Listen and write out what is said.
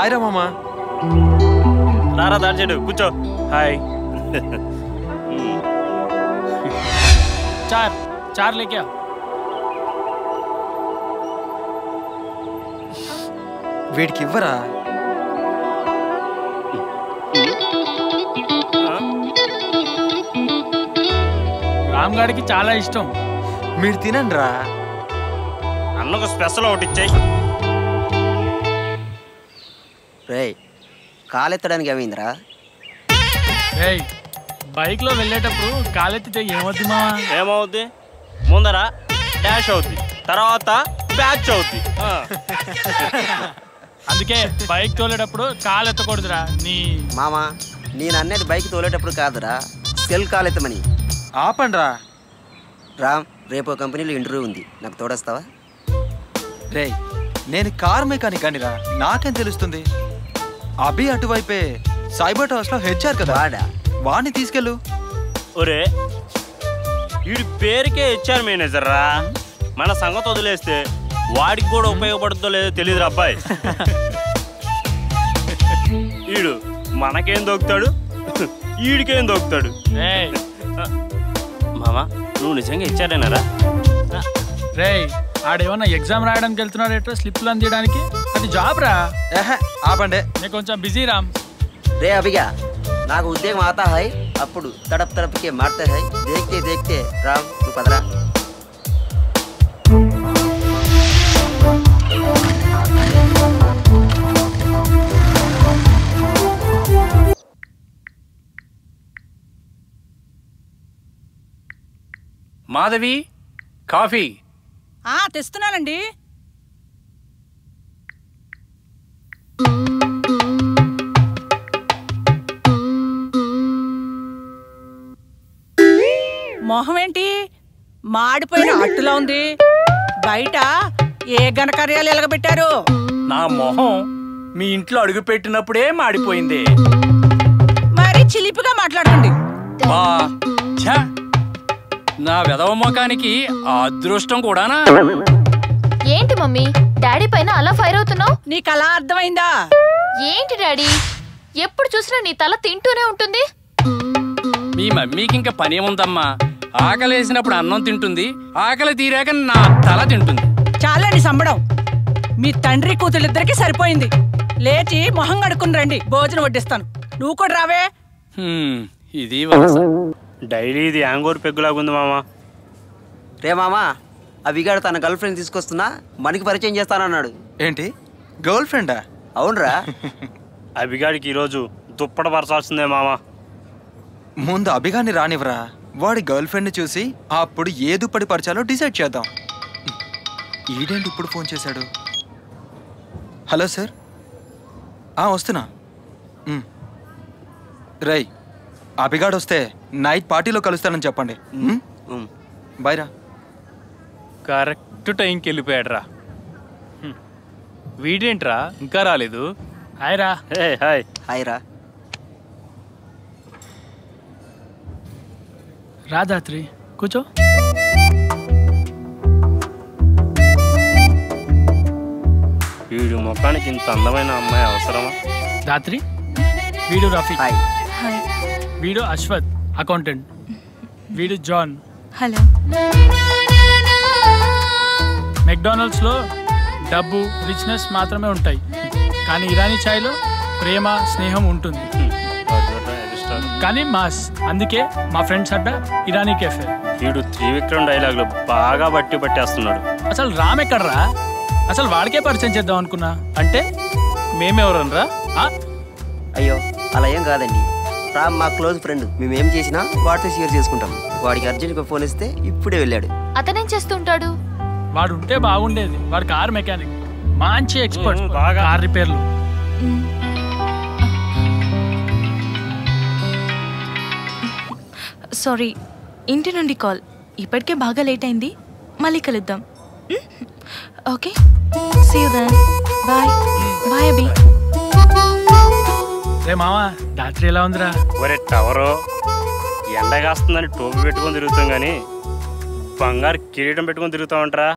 Hi రా మామా. రారా దాల్చెడు కూర్చో. హాయ్. चार चार लेके आओ. వీడికి ఇవ్వరా? రామ్ గారికి చాలా ఇష్టం. మీరు తినండి రా. అన్నకు స్పెషల్ ఒకటి ఇచ్చాయి. రే కాలెత్తడానికి ఏమైందిరా? ఏయ్ బైక్ లో వెళ్ళేటప్పుడు కాలెత్తితే ఏమవుద్ది మావా? ఏమవుద్ది? ముందర డాష్ అవుద్ది, తర్వాత బ్యాచ్ అవుద్ది. అందుకే బైక్ తోలేటప్పుడు కాలెత్తకూడదురా. నీ మామా నేను అన్నది బైక్ తోలేటప్పుడు కాదురా, సెల్ కాలెత్తమని. ఆపండి రా. రామ్ రేపు కంపెనీలో ఇంటర్వ్యూ ఉంది, నాకు తోడొస్తావా? రే నేను కార్ మెకానిక్ అనిరా, నాకేం తెలుస్తుంది? అభి అటువైపే సైబర్ టవర్స్ లో హెచ్ఆర్ కదా, వాడా? వాడిని తీసుకెళ్ళు. ఒరే వీడి పేరుకే హెచ్ఆర్ మేనేజర్ రా. మన సంగతి వదిలేస్తే వాడికి కూడా ఉపయోగపడుతుందో లేదో తెలియదురా అబ్బాయి. వీడు మనకేం దొక్కుతాడు, వీడికేం దొక్కుతాడు. మామా నువ్వు నిజంగా హెచ్ఆర్ఏనారా? రే ఆడేమన్నా ఎగ్జామ్ రాయడానికి వెళ్తున్నాడేటో స్లిప్లు అందియడానికి, అది జాబ్ రా. ఆపండి, నేను కొంచెం బిజీ రామ్. రే అభిగా నాకు ఉద్యోగం ఆతా హై, అప్పుడు తడప్ తడప్కే మారతే హై, దేఖ్తే దేఖ్తే రామ్ నువ్వు పదరా. మాధవి కాఫీ. తెస్తున్నానండి. మొహం ఏంటి మాడిపోయిన అట్టులా ఉంది? బయట ఏ ఘనకార్యాలు ఎలగబెట్టారు? నా మొహం మీ ఇంట్లో అడుగు పెట్టినప్పుడే మాడిపోయింది. మరి చిలిపిగా మాట్లాడుతుంది. బా ఛ, నా వెధవ మొఖానికి ఆ అదృష్టం కూడానా? ఏంటి మమ్మీ డాడీ పైన అలా ఫైర్ అవుతున్నావు? నీకు అలా అర్థమైందా? ఏంటి డాడీ ఎప్పుడు చూసినా నీ తల తింటూనే ఉంటుంది. మీ మమ్మీకి ఇంకా పనేముందమ్మా, ఆకలి వేసినప్పుడు అన్నం తింటుంది, ఆకలి తీరాక నా తల తింటుంది. చాలండి సంబడం, మీ తండ్రి కూతురిద్దరికి సరిపోయింది. లేచి మొహం కడుక్కుని రండి, భోజనం వడ్డిస్తాను. నువ్వు కూడా రావే. ఇది వరస. డైలీ ఇది యాంగోర్ పెగ్గులాగుంది మామా. రే మామా అభిగాడు తన గర్ల్ ఫ్రెండ్ తీసుకొస్తున్నా మనకి పరిచయం చేస్తానన్నాడు. ఏంటి గర్ల్ ఫ్రెండా? అవునరా. అభిగాడికి ఈరోజు దుప్పట పరచాల్సిందే మామా. ముందు అభిగాన్ని రానివ్వరా, వాడి గర్ల్ ఫ్రెండ్ని చూసి అప్పుడు ఏ దుప్పటి పరిచాలో డిసైడ్ చేద్దాం. ఈడేంటి ఇప్పుడు ఫోన్ చేశాడు? హలో సార్, వస్తున్నా. రై అభిగాడు వస్తే నైట్ పార్టీలో కలుస్తానని చెప్పండి. బాయ్ రా. కరెక్ట్ టైంకి వెళ్ళిపోయాడు రా. వీడేంట్రా ఇంకా రాలేదు? హాయ్ రా. హాయ్ హాయ్ రా. రాధాత్రి కూర్చో. వీడు ముఖానికి ఇంత అందమైన అమ్మాయి అవసరమా? రాత్రి వీడు రఫీక్. హాయ్. వీడు అశ్వత్ అకౌంటెంట్. వీడు జాన్. హలో. మెక్డానల్డ్స్ లో డబ్బు రిచ్నెస్ మాత్రమే ఉంటాయి, కానీ ఇరానీ ఛాయ్లో ప్రేమ స్నేహం ఉంటుంది. కానీ మాస్, అందుకే మా ఫ్రెండ్స్ అడ్డ ఇరానీ కెఫే. వీడు త్రివిక్రమ్ డైలాగులు బాగా బట్టి పట్టేస్తున్నాడు. అసలు రామ్ ఎక్కడ్రా? అసలు వాడికే పరిచయం చేద్దాం అనుకున్నా. అంటే మేమెవరనరా? అయ్యో అలా ఏం కాదండి, రామ్ మా క్లోజ్ ఫ్రెండ్. మేమేం చేసినా వాడితో షేర్ చేసుకుంటాం. వాడికి అర్జెంట్గా ఫోన్ ఇస్తే ఇప్పుడే వెళ్ళాడు. అతనేం చేస్తుంటాడు? వాడు ఉంటే బాగుండేది. వాడు కార్ మెకానిక్, మంచి ఎక్స్పర్ట్ కార్ రిపేర్లు. సారీ, ఇంటి నుండి కాల్. ఇప్పటికే బాగా లేట్ అయింది, మళ్ళీ కలుద్దాం. Okay, see you then. Bye bye Abhi. రే మామా, రాత్రి ఎలా ఉందిరా? ఒరే టవరు, ఎండ కాస్తుందని టోపీ పెట్టుకొని తిరుగుతాం కానీ బంగారు కిరీటం పెట్టుకొని తిరుగుతా ఉంటారా?